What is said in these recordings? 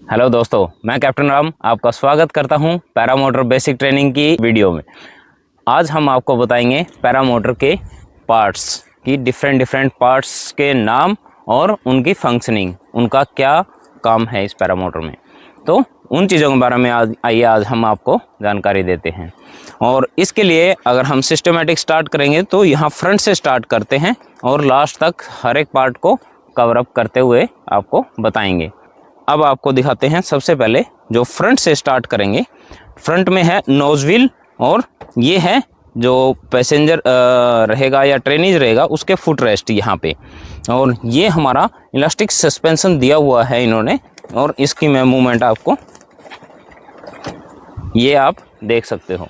Hello दोस्तों, मैं captain Ram आपका स्वागत करता हूं पैरामोटर बेसिक ट्रेनिंग की वीडियो में। आज हम आपको बताएंगे पैरामोटर के पार्ट्स की डिफरेंट पार्ट्स के नाम और उनकी फंक्शनिंग, उनका क्या काम है इस पैरामोटर में। तो उन चीज़ों के बारे में आज हम आपको जानकारी देते हैं। और इसके लिए अगर हम सिस्टमेटिक स्टार्ट करेंगे तो यहाँ फ्रंट से स्टार्ट करते हैं और लास्ट तक हर एक पार्ट को कवर अप करते हुए आपको बताएंगे। अब आपको दिखाते हैं। सबसे पहले जो फ्रंट से स्टार्ट करेंगे, फ्रंट में है नोज व्हील और ये है जो पैसेंजर रहेगा या ट्रेनीज रहेगा उसके फुट रेस्ट यहाँ पे। और ये हमारा इलास्टिक सस्पेंशन दिया हुआ है इन्होंने, और इसकी मैं मूवमेंट आपको ये आप देख सकते हो।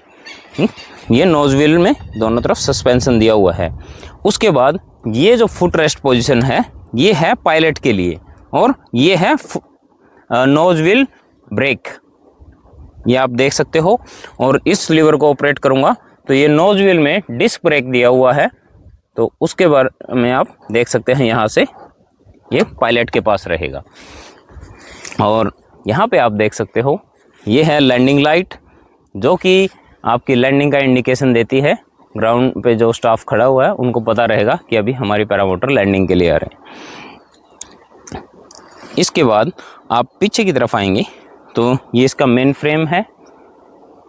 ये नोज व्हील में दोनों तरफ सस्पेंशन दिया हुआ है। उसके बाद ये जो फुट रेस्ट पोजीशन है ये है पायलट के लिए, और ये है नोज व्हील ब्रेक, ये आप देख सकते हो। और इस लीवर को ऑपरेट करूंगा तो ये नोज व्हील में डिस्क ब्रेक दिया हुआ है, तो उसके बारे में आप देख सकते हैं। यहाँ से ये पायलट के पास रहेगा। और यहाँ पे आप देख सकते हो ये है लैंडिंग लाइट, जो कि आपकी लैंडिंग का इंडिकेशन देती है। ग्राउंड पे जो स्टाफ खड़ा हुआ है उनको पता रहेगा कि अभी हमारी पैरामोटर लैंडिंग के लिए आ रहे हैं। इसके बाद आप पीछे की तरफ आएंगे तो ये इसका मेन फ्रेम है,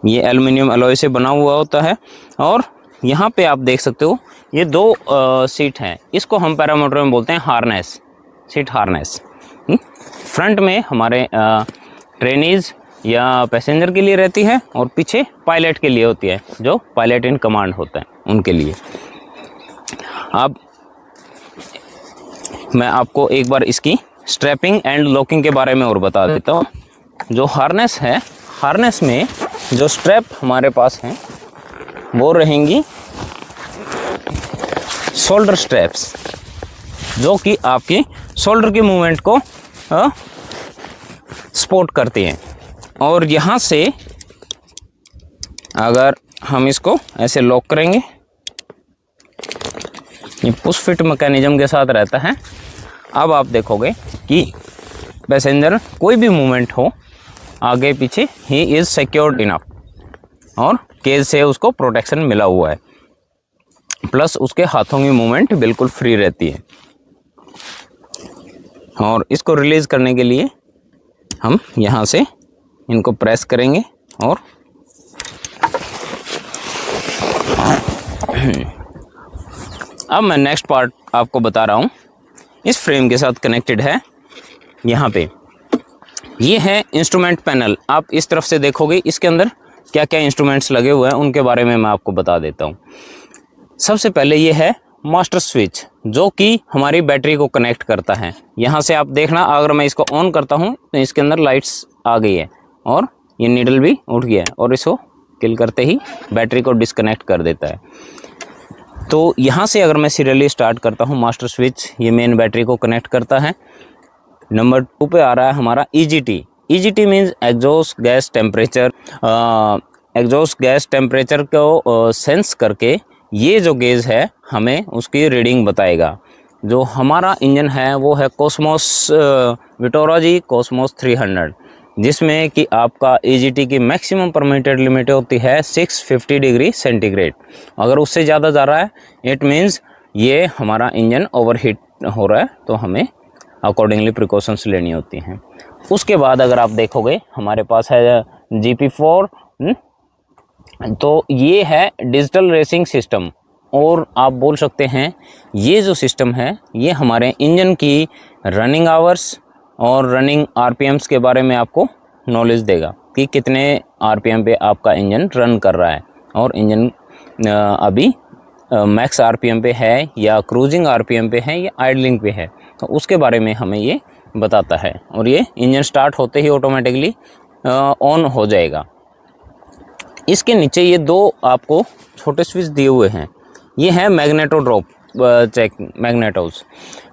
ये एल्युमिनियम अलॉय से बना हुआ होता है। और यहाँ पे आप देख सकते हो ये दो सीट हैं, इसको हम पैरामोटर में बोलते हैं हार्नेस, सीट हार्नेस। फ्रंट में हमारे ट्रेनीज या पैसेंजर के लिए रहती है, और पीछे पायलट के लिए होती है, जो पायलट इन कमांड होता है उनके लिए। अब मैं आपको एक बार इसकी स्ट्रैपिंग एंड लॉकिंग के बारे में और बता देता हूँ। जो हार्नेस है, हार्नेस में जो स्ट्रैप हमारे पास हैं वो रहेंगी शोल्डर स्ट्रैप्स, जो कि आपकी शोल्डर की मूवमेंट को सपोर्ट करती हैं। और यहाँ से अगर हम इसको ऐसे लॉक करेंगे, ये पुश फिट मैकेनिज्म के साथ रहता है। अब आप देखोगे कि पैसेंजर कोई भी मूवमेंट हो आगे पीछे, ही इज़ सिक्योर्ड इनफ, और केज से उसको प्रोटेक्शन मिला हुआ है, प्लस उसके हाथों की मूवमेंट बिल्कुल फ्री रहती है। और इसको रिलीज़ करने के लिए हम यहाँ से इनको प्रेस करेंगे। और अब मैं नेक्स्ट पार्ट आपको बता रहा हूँ, इस फ्रेम के साथ कनेक्टेड है। यहाँ पे ये है इंस्ट्रूमेंट पैनल। आप इस तरफ से देखोगे इसके अंदर क्या क्या इंस्ट्रूमेंट्स लगे हुए हैं, उनके बारे में मैं आपको बता देता हूँ। सबसे पहले ये है मास्टर स्विच, जो कि हमारी बैटरी को कनेक्ट करता है। यहाँ से आप देखना, अगर मैं इसको ऑन करता हूँ तो इसके अंदर लाइट्स आ गई है और ये नीडल भी उठ गया है, और इसको किल करते ही बैटरी को डिस्कनेक्ट कर देता है। तो यहाँ से अगर मैं सीरियली स्टार्ट करता हूँ, मास्टर स्विच ये मेन बैटरी को कनेक्ट करता है। नंबर 2 पे आ रहा है हमारा EGT। EGT means exhaust gas temperature. Exhaust gas temperature को सेंस करके ये जो गेज है हमें उसकी रीडिंग बताएगा। जो हमारा इंजन है वो है कॉस्मोस विटोरा जी कॉस्मोस 300, जिसमें कि आपका EGT की मैक्सिमम परमिटेड लिमिट होती है 650 डिग्री सेंटीग्रेड। अगर उससे ज़्यादा जा रहा है इट मीन्स ये हमारा इंजन ओवरहीट हो रहा है, तो हमें अकॉर्डिंगली प्रिकॉशंस लेनी होती हैं। उसके बाद अगर आप देखोगे हमारे पास है GP4, तो ये है डिजिटल रेसिंग सिस्टम। और आप बोल सकते हैं ये जो सिस्टम है ये हमारे इंजन की रनिंग आवर्स और रनिंग RPMs के बारे में आपको नॉलेज देगा कि कितने RPM पे आपका इंजन रन कर रहा है, और इंजन अभी मैक्स RPM पे है या क्रूजिंग RPM पे है या आइडलिंग पे है, तो उसके बारे में हमें ये बताता है। और ये इंजन स्टार्ट होते ही ऑटोमेटिकली ऑन हो जाएगा। इसके नीचे ये दो आपको छोटे स्विच दिए हुए हैं, ये है मैग्नेटो ड्रॉप चेक मैग्नेटोज।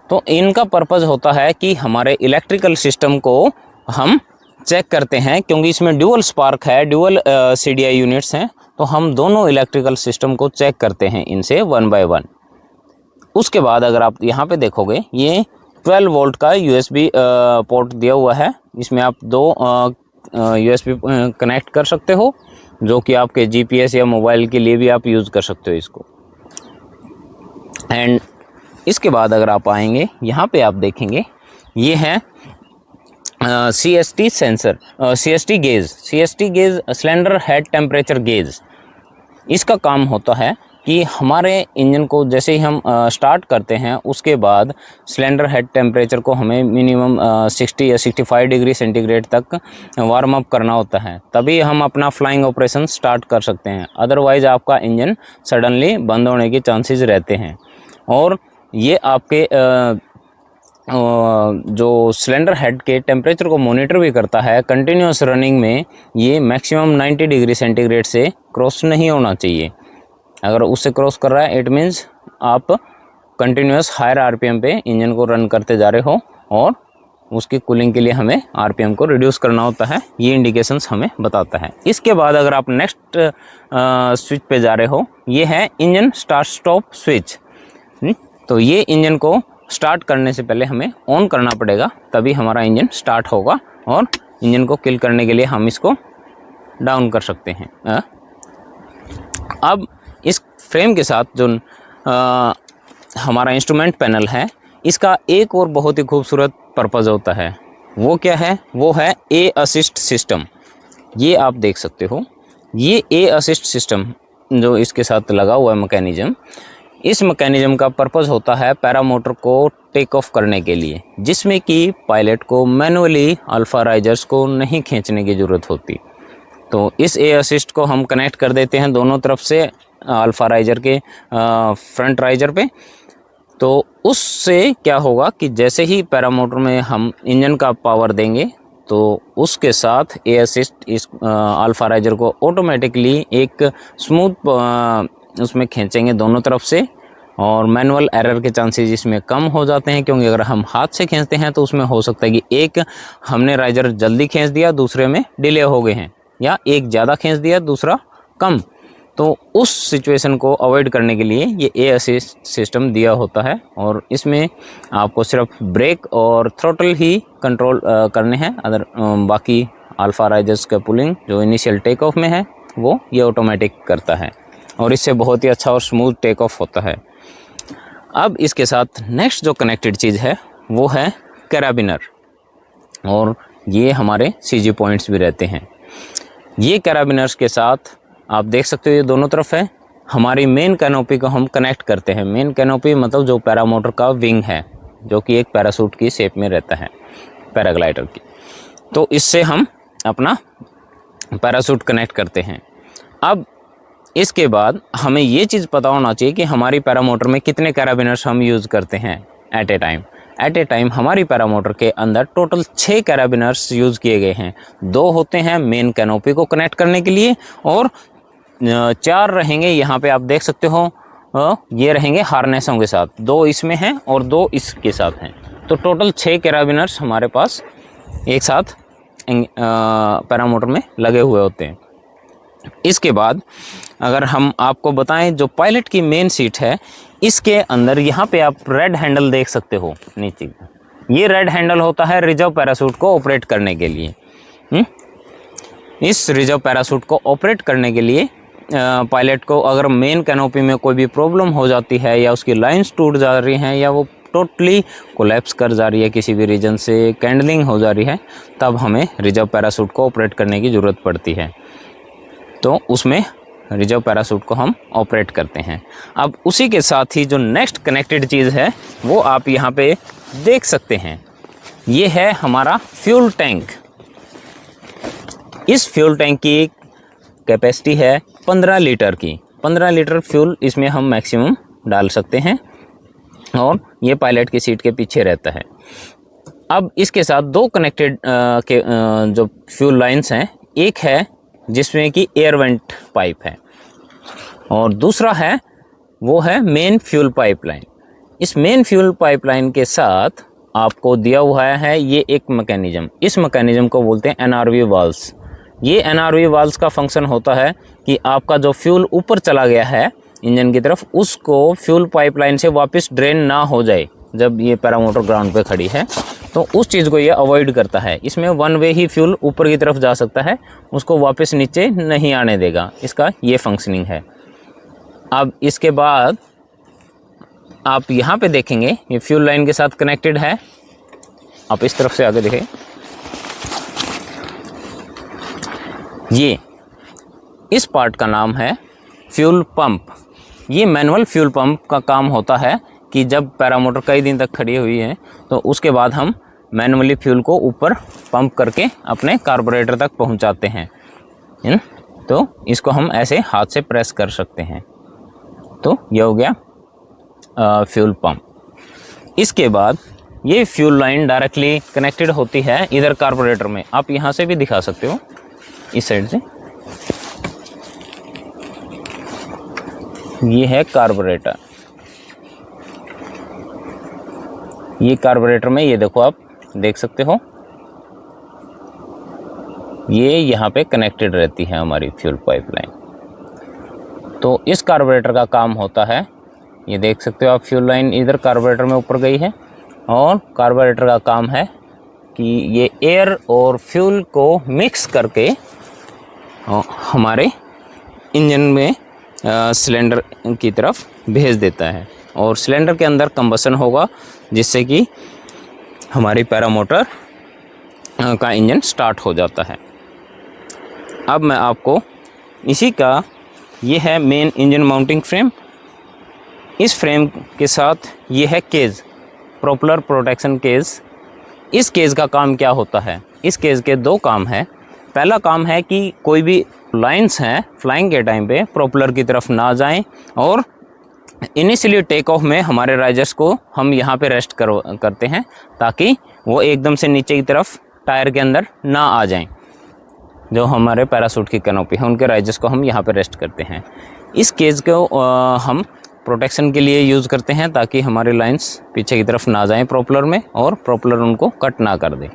तो इनका पर्पज़ होता है कि हमारे इलेक्ट्रिकल सिस्टम को हम चेक करते हैं, क्योंकि इसमें ड्यूअल स्पार्क है, ड्यूअल CDI यूनिट्स हैं, तो हम दोनों इलेक्ट्रिकल सिस्टम को चेक करते हैं इनसे 1 बाय 1। उसके बाद अगर आप यहाँ पे देखोगे ये 12 वोल्ट का USB पोर्ट दिया हुआ है, इसमें आप दो USB कनेक्ट कर सकते हो, जो कि आपके GPS या मोबाइल के लिए भी आप यूज़ कर सकते हो इसको। एंड इसके बाद अगर आप आएंगे यहाँ पे आप देखेंगे ये है CST sensor, CST gauge cylinder head temperature gauge. इसका काम होता है कि हमारे इंजन को जैसे ही हम स्टार्ट करते हैं उसके बाद सिलेंडर हेड टेम्परेचर को हमें मिनिमम 60 या 65 डिग्री सेंटीग्रेड तक वार्म अप करना होता है, तभी हम अपना फ्लाइंग ऑपरेशन स्टार्ट कर सकते हैं। अदरवाइज़ आपका इंजन सडनली बंद होने के चांसेस रहते हैं। और ये आपके जो सिलेंडर हेड के टेम्परेचर को मॉनिटर भी करता है। कंटिन्यूस रनिंग में ये मैक्सिमम 90 डिग्री सेंटीग्रेड से क्रॉस नहीं होना चाहिए। अगर उससे क्रॉस कर रहा है इट मीन्स आप कंटिन्यूस हायर RPM पे इंजन को रन करते जा रहे हो और उसकी कूलिंग के लिए हमें RPM को रिड्यूस करना होता है। ये इंडिकेशंस हमें बताता है। इसके बाद अगर आप नेक्स्ट स्विच पे जा रहे हो, ये है इंजन स्टार्ट स्टॉप स्विच। तो ये इंजन को स्टार्ट करने से पहले हमें ऑन करना पड़ेगा, तभी हमारा इंजन स्टार्ट होगा और इंजन को किल करने के लिए हम इसको डाउन कर सकते हैं। अब इस फ्रेम के साथ जो हमारा इंस्ट्रूमेंट पैनल है, इसका एक और बहुत ही खूबसूरत पर्पज़ होता है। वो क्या है? वो है ए असिस्ट सिस्टम। ये आप देख सकते हो, ये ए असिस्ट सिस्टम जो इसके साथ लगा हुआ है मैकेनिज़्म, इस मैकेनिज़्म का पर्पज़ होता है पैरामोटर को टेक ऑफ करने के लिए, जिसमें कि पायलट को मैनुअली अल्फ़ा राइजर्स को नहीं खींचने की ज़रूरत होती। तो इस ए असिस्ट को हम कनेक्ट कर देते हैं दोनों तरफ से अल्फ़ा राइजर के फ्रंट राइजर पे। तो उससे क्या होगा कि जैसे ही पैरामोटर में हम इंजन का पावर देंगे तो उसके साथ ए असिस्ट इस अल्फ़ा राइजर को ऑटोमेटिकली एक स्मूथ उसमें खींचेंगे दोनों तरफ से, और मैनुअल एरर के चांसेस इसमें कम हो जाते हैं, क्योंकि अगर हम हाथ से खींचते हैं तो उसमें हो सकता है कि एक हमने राइजर जल्दी खींच दिया, दूसरे में डिले हो गए हैं, या एक ज़्यादा खींच दिया दूसरा कम। तो उस सिचुएशन को अवॉइड करने के लिए ये ए असिस्ट सिस्टम दिया होता है, और इसमें आपको सिर्फ ब्रेक और थ्रोटल ही कंट्रोल करने हैं। अदर बाकी अल्फ़ा राइजर्स का पुलिंग जो इनिशियल टेक ऑफ में है वो ये ऑटोमेटिक करता है, और इससे बहुत ही अच्छा और स्मूथ टेक ऑफ होता है। अब इसके साथ नेक्स्ट जो कनेक्टेड चीज़ है वो है कैराबिनर, और ये हमारे CG पॉइंट्स भी रहते हैं। ये कैराबिनर्स के साथ आप देख सकते हो ये दोनों तरफ है। हमारी मेन कैनोपी को हम कनेक्ट करते हैं। मेन कैनोपी मतलब जो पैरामोटर का विंग है, जो कि एक पैरासूट की शेप में रहता है, पैराग्लाइडर की। तो इससे हम अपना पैरासूट कनेक्ट करते हैं। अब इसके बाद हमें ये चीज़ पता होना चाहिए कि हमारी पैरामोटर में कितने कैराबिनर्स हम यूज़ करते हैं एट ए टाइम। हमारी पैरामोटर के अंदर टोटल 6 कैराबिनर्स यूज़ किए गए हैं। 2 होते हैं मेन कैनोपी को कनेक्ट करने के लिए, और 4 रहेंगे यहाँ पे आप देख सकते हो, ये रहेंगे हार्नेसों के साथ। 2 इसमें हैं और 2 इसके साथ हैं। तो टोटल 6 कैराबिनर्स हमारे पास एक साथ पैरामोटर में लगे हुए होते हैं। इसके बाद अगर हम आपको बताएं, जो पायलट की मेन सीट है इसके अंदर यहाँ पे आप रेड हैंडल देख सकते हो नीचे। ये रेड हैंडल होता है रिजर्व पैरासूट को ऑपरेट करने के लिए। इस रिजर्व पैरासूट को ऑपरेट करने के लिए पायलट को अगर मेन कैनोपी में कोई भी प्रॉब्लम हो जाती है, या उसकी लाइंस टूट जा रही हैं, या वो टोटली कोलैप्स कर जा रही है, किसी भी रीजन से कैंडलिंग हो जा रही है, तब हमें रिजर्व पैरासूट को ऑपरेट करने की ज़रूरत पड़ती है। तो उसमें रिजर्व पैरासूट को हम ऑपरेट करते हैं। अब उसी के साथ ही जो नेक्स्ट कनेक्टेड चीज़ है वो आप यहाँ पे देख सकते हैं। ये है हमारा फ्यूल टैंक। इस फ्यूल टैंक की कैपेसिटी है 15 लीटर की। 15 लीटर फ्यूल इसमें हम मैक्सिमम डाल सकते हैं, और ये पायलट की सीट के पीछे रहता है। अब इसके साथ 2 कनेक्टेड जो फ्यूल लाइंस हैं, एक है जिसमें कि एयर वेंट पाइप है, और दूसरा है वो है मेन फ्यूल पाइपलाइन। इस मेन फ्यूल पाइपलाइन के साथ आपको दिया हुआ है ये एक मैकेनिज़्म। इस मैकेनिज़्म को बोलते हैं NRV वाल्व्स। ये NRV वाल्व्स का फंक्शन होता है कि आपका जो फ्यूल ऊपर चला गया है इंजन की तरफ, उसको फ्यूल पाइपलाइन से वापस ड्रेन ना हो जाए। जब ये पैरामोटर ग्राउंड पे खड़ी है तो उस चीज़ को ये अवॉइड करता है। इसमें वन वे ही फ्यूल ऊपर की तरफ जा सकता है, उसको वापस नीचे नहीं आने देगा, इसका ये फंक्शनिंग है। अब इसके बाद आप यहाँ पे देखेंगे ये फ्यूल लाइन के साथ कनेक्टेड है। आप इस तरफ से आगे देखें, ये इस पार्ट का नाम है फ्यूल पंप। ये मैनुअल फ्यूल पंप का काम होता है कि जब पैरामोटर कई दिन तक खड़ी हुई है तो उसके बाद हम मैनुअली फ्यूल को ऊपर पंप करके अपने कार्बोरेटर तक पहुंचाते हैं। तो इसको हम ऐसे हाथ से प्रेस कर सकते हैं। तो ये हो गया फ्यूल पंप। इसके बाद ये फ्यूल लाइन डायरेक्टली कनेक्टेड होती है इधर कार्बोरेटर में। आप यहाँ से भी दिखा सकते हो, इस साइड से। ये है कार्बोरेटर। ये कार्बोरेटर में ये देखो, आप देख सकते हो, ये यहाँ पे कनेक्टेड रहती है हमारी फ्यूल पाइपलाइन। तो इस कार्बोरेटर का काम होता है, ये देख सकते हो आप, फ्यूल लाइन इधर कार्बोरेटर में ऊपर गई है और कार्बोरेटर का काम है कि ये एयर और फ्यूल को मिक्स करके हमारे इंजन में सिलेंडर की तरफ भेज देता है और सिलेंडर के अंदर कंबसन होगा, जिससे कि हमारी पैरामोटर का इंजन स्टार्ट हो जाता है। अब मैं आपको इसी का, ये है मेन इंजन माउंटिंग फ्रेम। इस फ्रेम के साथ ये है केज, प्रोपेलर प्रोटेक्शन केज। इस केज का काम क्या होता है? इस केज के दो काम है। पहला काम है कि कोई भी लाइंस हैं फ्लाइंग के टाइम पे प्रोपेलर की तरफ ना जाएं और इनिशियली टेक ऑफ में हमारे राइजर्स को हम यहाँ पे रेस्ट करते हैं ताकि वो एकदम से नीचे की तरफ टायर के अंदर ना आ जाएं। जो हमारे पैराशूट की कैनोपी है उनके राइजर्स को हम यहाँ पे रेस्ट करते हैं। इस केज को हम प्रोटेक्शन के लिए यूज़ करते हैं ताकि हमारी लाइंस पीछे की तरफ ना जाएं प्रोपेलर में और प्रोपेलर उनको कट ना कर दे।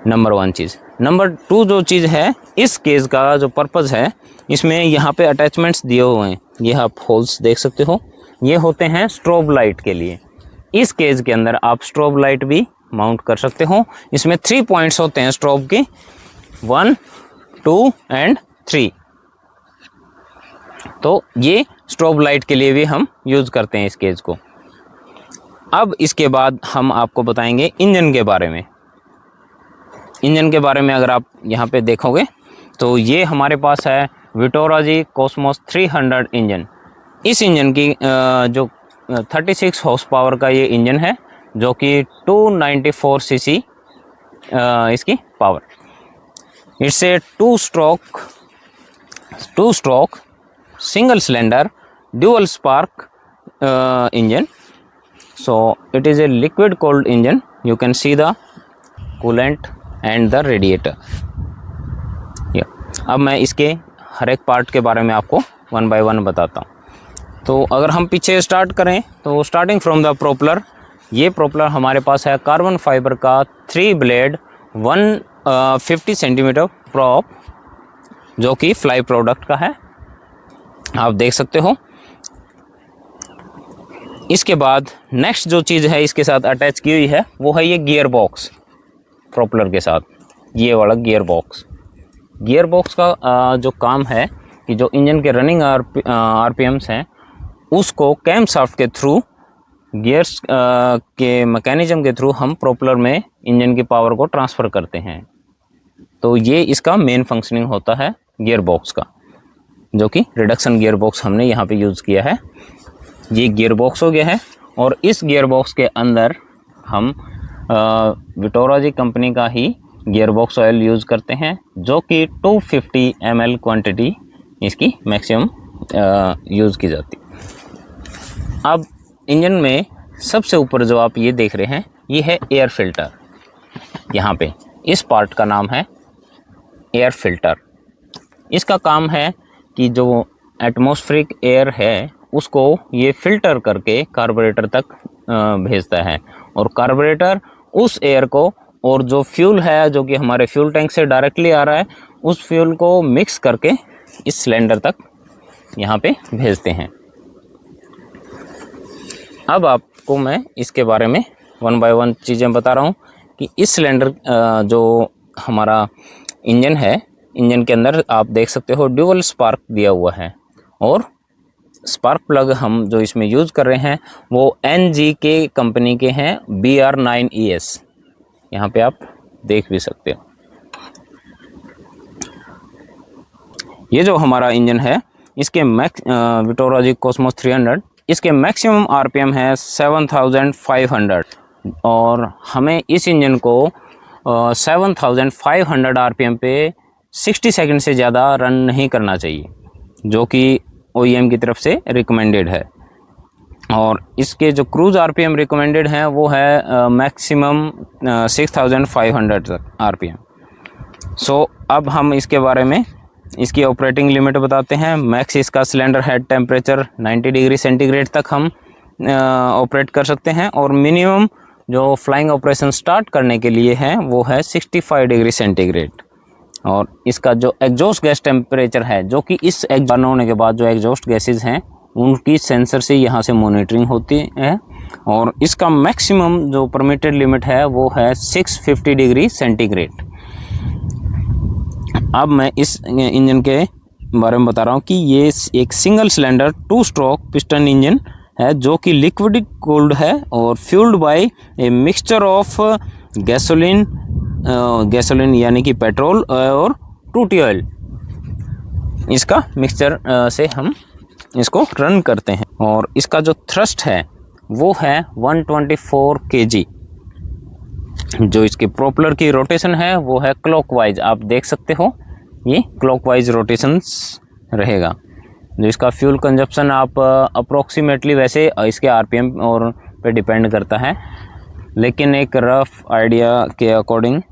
नंबर 1 चीज़। नंबर 2 जो चीज़ है, इस केज का जो पर्पज़ है, इसमें यहाँ पे अटैचमेंट्स दिए हुए हैं। ये आप होल्स देख सकते हो, ये होते हैं स्ट्रोब लाइट के लिए। इस केज के अंदर आप स्ट्रोब लाइट भी माउंट कर सकते हो। इसमें 3 पॉइंट्स होते हैं स्ट्रोब के, 1, 2 एंड 3। तो ये स्ट्रोब लाइट के लिए भी हम यूज़ करते हैं इस केज को। अब इसके बाद हम आपको बताएंगे इंजन के बारे में। इंजन के बारे में अगर आप यहाँ पे देखोगे तो ये हमारे पास है विटोराजी कॉस्मोस 300 इंजन। इस इंजन की जो 36 हॉर्स पावर का ये इंजन है, जो कि 294 सीसी इसकी power. It's a two stroke single cylinder dual spark engine. So it is a liquid cooled engine. You can see the coolant and the radiator. अब मैं इसके हर एक पार्ट के बारे में आपको 1 by 1 बताता हूँ। तो अगर हम पीछे स्टार्ट करें तो स्टार्टिंग फ्रॉम द प्रोपेलर, ये प्रोपेलर हमारे पास है कार्बन फाइबर का 3 ब्लेड 150 सेंटीमीटर प्रॉप, जो कि फ्लाई प्रोडक्ट का है, आप देख सकते हो। इसके बाद नेक्स्ट जो चीज़ है इसके साथ अटैच की हुई है वो है ये गियर बॉक्स। प्रोपेलर के साथ ये वाला गियर बॉक्स का जो काम है कि जो इंजन के रनिंग आरपीएम्स हैं उसको कैम शाफ्ट के थ्रू, गियर्स के मैकेनिज्म के थ्रू हम प्रोपेलर में इंजन की पावर को ट्रांसफ़र करते हैं। तो ये इसका मेन फंक्शनिंग होता है गियर बॉक्स का, जो कि रिडक्शन गियर बॉक्स हमने यहाँ पे यूज़ किया है। ये गियर बॉक्स हो गया है और इस गियर बॉक्स के अंदर हम विटोराजी कंपनी का ही गियर बॉक्स ऑयल यूज़ करते हैं, जो कि 250 ml क्वांटिटी इसकी मैक्सिमम यूज़ की जाती। अब इंजन में सबसे ऊपर जो आप ये देख रहे हैं ये है एयर फिल्टर। यहाँ पे इस पार्ट का नाम है एयर फिल्टर। इसका काम है कि जो एटमॉस्फेरिक एयर है उसको ये फ़िल्टर करके कार्बोरेटर तक भेजता है और कार्बोरेटर उस एयर को और जो फ्यूल है जो कि हमारे फ्यूल टैंक से डायरेक्टली आ रहा है उस फ्यूल को मिक्स करके इस सिलेंडर तक यहाँ पे भेजते हैं। अब आपको मैं इसके बारे में 1 by 1 चीज़ें बता रहा हूँ कि इस सिलेंडर जो हमारा इंजन है, इंजन के अंदर आप देख सकते हो ड्यूअल स्पार्क दिया हुआ है, और स्पार्क प्लग हम जो इसमें यूज़ कर रहे हैं वो NG के कंपनी के हैं, BR9ES। यहाँ पे आप देख भी सकते हो। ये जो हमारा इंजन है इसके विक्टोराजी कॉस्मोस 300, इसके मैक्सिमम RPM है 7500, और हमें इस इंजन को 7500 RPM पे 60 सेकंड से ज़्यादा रन नहीं करना चाहिए, जो कि OEM की तरफ से रिकमेंडेड है। और इसके जो क्रूज़ RPM रिकमेंडेड हैं वो है मैक्सिमम 6500 तक RPM। सो अब हम इसके बारे में इसकी ऑपरेटिंग लिमिट बताते हैं। मैक्स इसका cylinder head temperature 90 degree centigrade तक हम ऑपरेट कर सकते हैं, और मिनिमम जो फ्लाइंग ऑपरेशन स्टार्ट करने के लिए है वो है 65 डिग्री सेंटीग्रेड। और इसका जो एग्जॉस्ट गैस टेम्परेचर है, जो कि इस बर्न होने के बाद जो एग्जॉस्ट गैसेज हैं उनकी सेंसर से यहाँ से मॉनिटरिंग होती है, और इसका मैक्सिमम जो परमिटेड लिमिट है वो है 650 डिग्री सेंटीग्रेड। अब मैं इस इंजन के बारे में बता रहा हूँ कि ये एक single cylinder 2 stroke piston engine है, जो कि लिक्विड कूल्ड है और fuelled by a mixture of gasoline यानी कि पेट्रोल और टूटी ऑयल। इसका मिक्सचर से हम इसको रन करते हैं, और इसका जो थ्रस्ट है वो है 124 kg। जो इसके प्रोपेलर की रोटेशन है वो है क्लॉकवाइज, आप देख सकते हो ये क्लॉकवाइज रोटेशंस रहेगा। जो इसका फ्यूल कंजप्शन आप अप्रोक्सीमेटली, वैसे इसके RPM और पे डिपेंड करता है, लेकिन एक रफ आइडिया के अकॉर्डिंग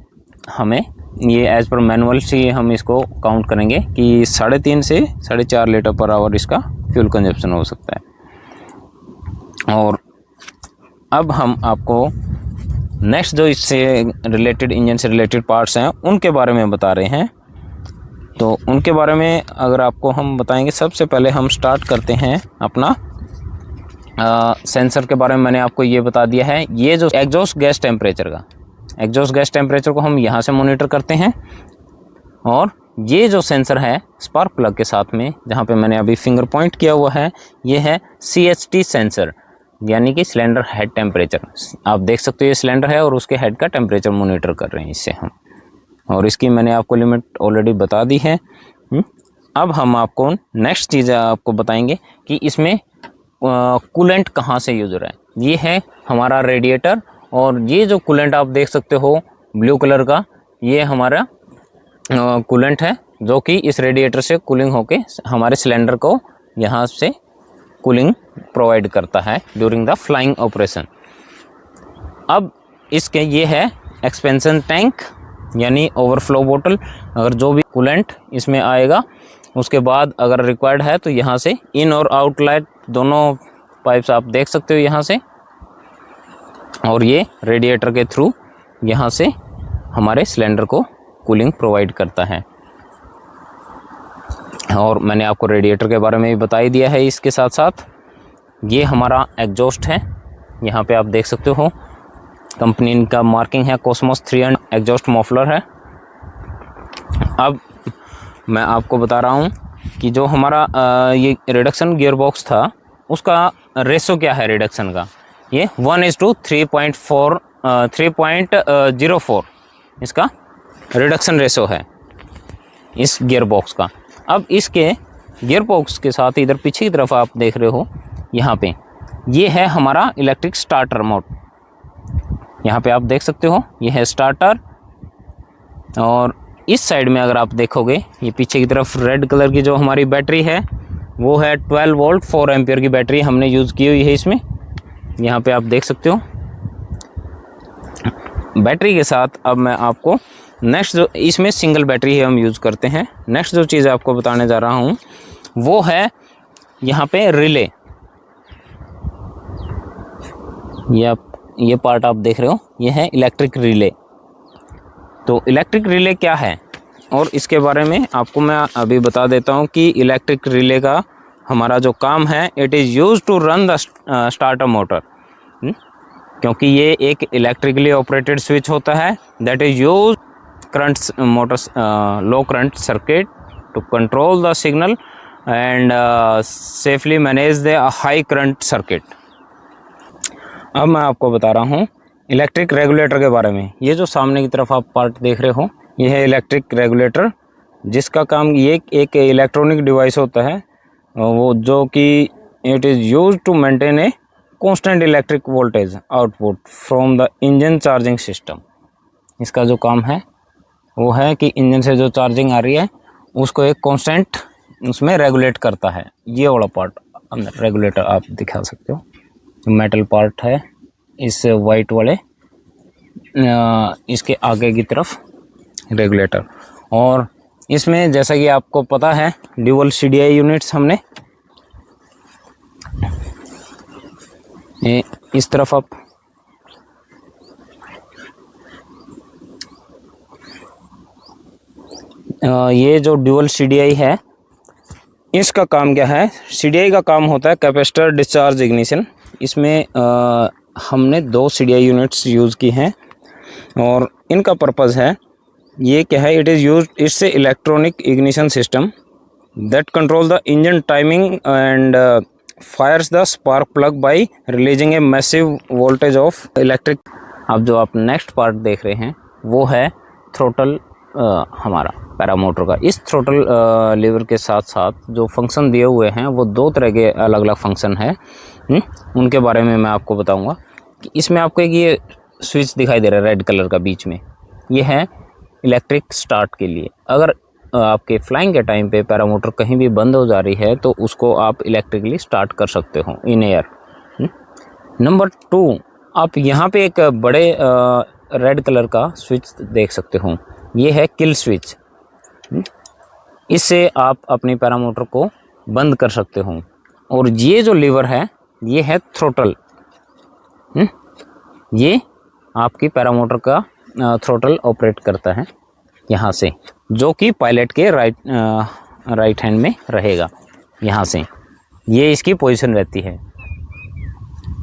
हमें ये एज पर मैनुअल से हम इसको काउंट करेंगे कि 3.5 से 4.5 लीटर पर आवर इसका फ्यूल कंजप्शन हो सकता है। और अब हम आपको नेक्स्ट जो इससे रिलेटेड, इंजन से रिलेटेड पार्ट्स हैं उनके बारे में बता रहे हैं। तो उनके बारे में अगर आपको हम बताएंगे, सबसे पहले हम स्टार्ट करते हैं अपना सेंसर के बारे में। मैंने आपको ये बता दिया है, ये जो एग्जॉस्ट गैस टेम्परेचर को हम यहाँ से मॉनिटर करते हैं, और ये जो सेंसर है स्पार्क प्लग के साथ में, जहाँ पे मैंने अभी फिंगर पॉइंट किया हुआ है, ये है CHT सेंसर, यानी कि सिलेंडर हेड टेम्परेचर। आप देख सकते हो ये सिलेंडर है और उसके हेड का टेम्परेचर मॉनिटर कर रहे हैं इससे हम, और इसकी मैंने आपको लिमिट ऑलरेडी बता दी है। अब हम आपको नेक्स्ट चीज़ आपको बताएंगे कि इसमें कूलेंट कहाँ से यूज हो रहा है। ये है हमारा रेडिएटर, और ये जो कूलेंट आप देख सकते हो ब्लू कलर का, ये हमारा कूलेंट है, जो कि इस रेडिएटर से कूलिंग होके हमारे सिलेंडर को यहाँ से कूलिंग प्रोवाइड करता है ड्यूरिंग द फ्लाइंग ऑपरेशन। अब इसके ये है एक्सपेंशन टैंक यानी ओवरफ्लो बोतल। अगर जो भी कूलेंट इसमें आएगा उसके बाद अगर रिक्वायर्ड है तो यहाँ से इन और आउटलेट दोनों पाइप्स आप देख सकते हो यहाँ से, और ये रेडिएटर के थ्रू यहाँ से हमारे सिलेंडर को कूलिंग प्रोवाइड करता है। और मैंने आपको रेडिएटर के बारे में भी बता ही दिया है। इसके साथ साथ ये हमारा एग्जॉस्ट है, यहाँ पे आप देख सकते हो कंपनी का मार्किंग है कॉस्मोस 300 एग्जॉस्ट मफलर है। अब मैं आपको बता रहा हूँ कि जो हमारा ये रिडक्शन गियर बॉक्स था उसका रेशो क्या है रिडक्शन का, ये 3:3.04 इसका रिडक्शन रेशो है इस गियर बॉक्स का। अब इसके गियर बॉक्स के साथ इधर पीछे की तरफ आप देख रहे हो यहाँ पे, ये है हमारा इलेक्ट्रिक स्टार्टर मोड। यहाँ पे आप देख सकते हो ये है स्टार्टर, और इस साइड में अगर आप देखोगे ये पीछे की तरफ रेड कलर की जो हमारी बैटरी है वो है 12 वोल्ट 4 एम्पियर की बैटरी हमने यूज़ की हुई है इसमें। यहाँ पे आप देख सकते हो बैटरी के साथ। अब मैं आपको नेक्स्ट जो इसमें सिंगल बैटरी है हम यूज़ करते हैं, नेक्स्ट जो चीज़ आपको बताने जा रहा हूँ वो है यहाँ पे रिले। ये पार्ट आप देख रहे हो ये है इलेक्ट्रिक रिले। तो इलेक्ट्रिक रिले क्या है और इसके बारे में आपको मैं अभी बता देता हूँ कि इलेक्ट्रिक रिले का हमारा जो काम है, it is used to run the starter motor. क्योंकि ये एक इलेक्ट्रिकली ऑपरेटेड स्विच होता है that is use current motors low current circuit to control the signal and safely manage the high current circuit. अब मैं आपको बता रहा हूँ इलेक्ट्रिक रेगुलेटर के बारे में। ये जो सामने की तरफ आप पार्ट देख रहे हो, ये है इलेक्ट्रिक रेगुलेटर, जिसका काम ये एक इलेक्ट्रॉनिक डिवाइस होता है वो जो कि it is use to maintain a constant electric voltage output from the engine charging system. इसका जो काम है वो है कि इंजन से जो चार्जिंग आ रही है उसको एक कांस्टेंट उसमें रेगुलेट करता है। ये वाला पार्ट अंदर रेगुलेटर आप दिखा सकते हो, मेटल पार्ट है इस वाइट वाले इसके आगे की तरफ रेगुलेटर। और इसमें जैसा कि आपको पता है ड्यूअल CDI यूनिट्स हमने इस तरफ आप ये जो ड्यूअल CDI है इसका काम क्या है? CDI का काम होता है कैपेसिटर डिस्चार्ज इग्निशन। इसमें हमने 2 CDI यूनिट्स यूज़ की हैं और इनका पर्पज़ है ये क्या है? It is use it's a electronic ignition system that control the engine timing and fires the spark plug by releasing a massive voltage of electric. अब जो आप नेक्स्ट पार्ट देख रहे हैं वो है थ्रोटल हमारा पैरामोटर का। इस थ्रोटल लीवर के साथ साथ जो फंक्शन दिए हुए हैं वो 2 तरह के अलग अलग फंक्शन है। उनके बारे में मैं आपको बताऊंगा कि इसमें आपको एक ये स्विच दिखाई दे रहा है रेड कलर का बीच में, ये है इलेक्ट्रिक स्टार्ट के लिए। अगर आपके फ्लाइंग के टाइम पे पैरामोटर कहीं भी बंद हो जा रही है तो उसको आप इलेक्ट्रिकली स्टार्ट कर सकते हो इन एयर। नंबर 2, आप यहाँ पे एक बड़े रेड कलर का स्विच देख सकते हो, ये है किल स्विच। इससे आप अपनी पैरामोटर को बंद कर सकते हो। और ये जो लीवर है ये है थ्रोटल। ये आपकी पैरामोटर का थ्रोटल ऑपरेट करता है यहाँ से, जो कि पायलट के राइट हैंड में रहेगा। यहाँ से ये इसकी पोजीशन रहती है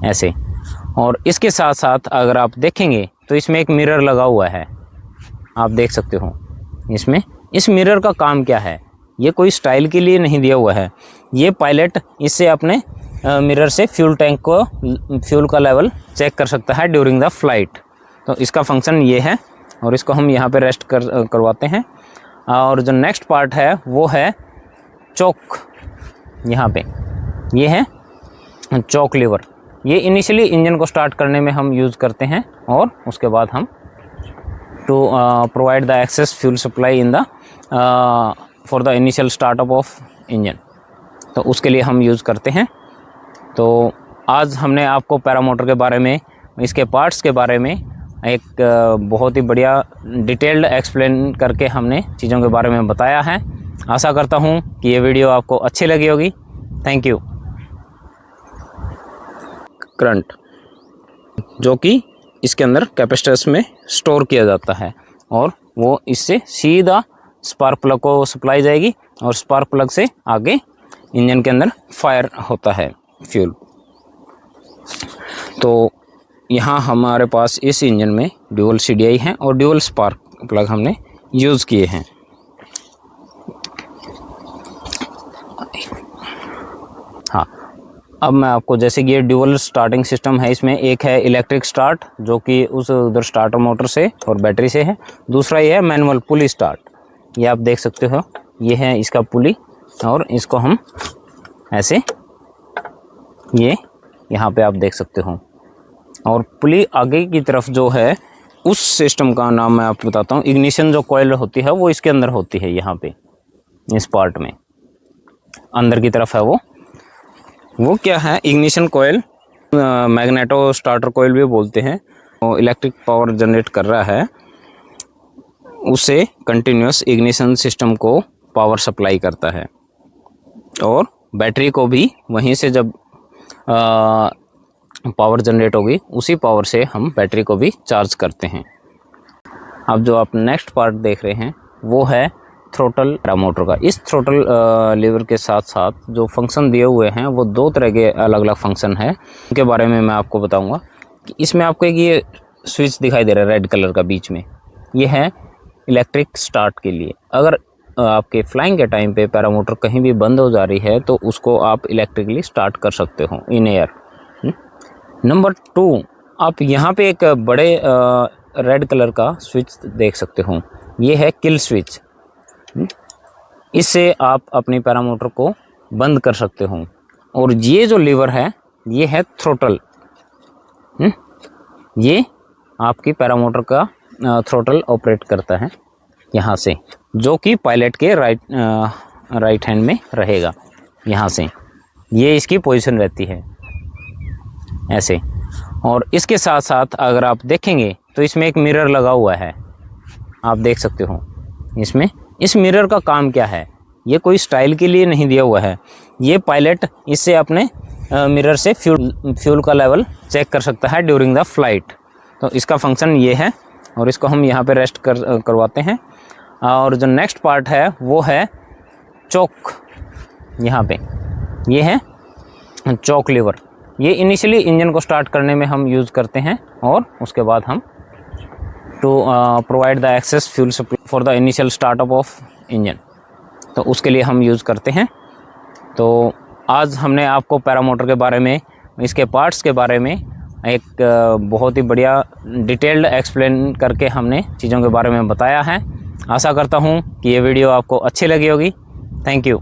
ऐसे। और इसके साथ साथ अगर आप देखेंगे तो इसमें एक मिरर लगा हुआ है, आप देख सकते हो इसमें। इस मिरर का काम क्या है? ये कोई स्टाइल के लिए नहीं दिया हुआ है, ये पायलट इससे अपने मिरर से फ्यूल टैंक को फ्यूल का लेवल चेक कर सकता है ड्यूरिंग द फ्लाइट। तो इसका फंक्शन ये है और इसको हम यहाँ पे रेस्ट करवाते हैं। और जो नेक्स्ट पार्ट है वो है चोक। यहाँ पे ये है चोक लीवर। ये इनिशियली इंजन को स्टार्ट करने में हम यूज़ करते हैं और उसके बाद हम to provide the excess fuel supply in the for the initial startup of engine, तो उसके लिए हम यूज़ करते हैं। तो आज हमने आपको पैरामोटर के बारे में, इसके पार्ट्स के बारे में एक बहुत ही बढ़िया डिटेल्ड एक्सप्लेन करके हमने चीज़ों के बारे में बताया है। आशा करता हूँ कि ये वीडियो आपको अच्छी लगी होगी। Thank you. करंट जो कि इसके अंदर कैपेसिटर्स में स्टोर किया जाता है और वो इससे सीधा स्पार्क प्लग को सप्लाई जाएगी और स्पार्क प्लग से आगे इंजन के अंदर फायर होता है फ्यूल। तो यहाँ हमारे पास इस इंजन में ड्यूअल CDI हैं और ड्यूअल स्पार्क प्लग हमने यूज़ किए हैं। हाँ, अब मैं आपको, जैसे कि ये ड्यूअल स्टार्टिंग सिस्टम है, इसमें एक है इलेक्ट्रिक स्टार्ट जो कि उस उधर स्टार्टर मोटर से और बैटरी से है। दूसरा ये है मैनुअल पुली स्टार्ट, ये आप देख सकते हो, ये है इसका पुली और इसको हम ऐसे, ये यहाँ पे आप देख सकते हो। और पुली आगे की तरफ जो है उस सिस्टम का नाम मैं आपको बताता हूँ। इग्निशन जो कॉइल होती है वो इसके अंदर होती है, यहाँ पे इस पार्ट में अंदर की तरफ है वो क्या है? Ignition coil, magneto starter coil भी बोलते हैं। वो इलेक्ट्रिक पावर जनरेट कर रहा है, उसे कंटिन्यूस इग्निशन सिस्टम को पावर सप्लाई करता है और बैटरी को भी वहीं से जब पावर जनरेट होगी उसी पावर से हम बैटरी को भी चार्ज करते हैं। अब जो आप नेक्स्ट पार्ट देख रहे हैं वो है थ्रोटल पैरामोटर का। इस थ्रोटल लीवर के साथ साथ जो फंक्शन दिए हुए हैं वो 2 तरह के अलग अलग फंक्शन है, उनके बारे में मैं आपको बताऊंगा कि इसमें आपको एक ये स्विच दिखाई दे रहा है रेड कलर का बीच में, ये है इलेक्ट्रिक स्टार्ट के लिए। अगर आपके फ्लाइंग के टाइम पे पैरामोटर कहीं भी बंद हो जा रही है तो उसको आप इलेक्ट्रिकली स्टार्ट कर सकते हो इन एयर। नंबर 2, आप यहाँ पे एक बड़े रेड कलर का स्विच देख सकते हो, ये है किल स्विच। इससे आप अपनी पैरामोटर को बंद कर सकते हो। और ये जो लीवर है ये है थ्रोटल। ये आपकी पैरामोटर का थ्रोटल ऑपरेट करता है यहाँ से, जो कि पायलट के राइट हैंड में रहेगा। यहाँ से ये इसकी पोजीशन रहती है ऐसे। और इसके साथ साथ अगर आप देखेंगे तो इसमें एक मिरर लगा हुआ है, आप देख सकते हो इसमें। इस मिरर का काम क्या है, ये कोई स्टाइल के लिए नहीं दिया हुआ है, ये पायलट इससे अपने मिरर से फ्यूल का लेवल चेक कर सकता है ड्यूरिंग द फ्लाइट। तो इसका फंक्शन ये है और इसको हम यहाँ पे रेस्ट करवाते हैं। और जो नेक्स्ट पार्ट है वो है चोक। यहाँ पे ये है चोक लीवर। ये इनिशियली इंजन को स्टार्ट करने में हम यूज़ करते हैं और उसके बाद हम to provide the excess fuel supply for the initial startup of engine, तो उसके लिए हम यूज़ करते हैं। तो आज हमने आपको पैरामोटर के बारे में, इसके पार्ट्स के बारे में एक बहुत ही बढ़िया डिटेल्ड एक्सप्लेन करके हमने चीज़ों के बारे में बताया है। आशा करता हूँ कि ये वीडियो आपको अच्छी लगी होगी। Thank you.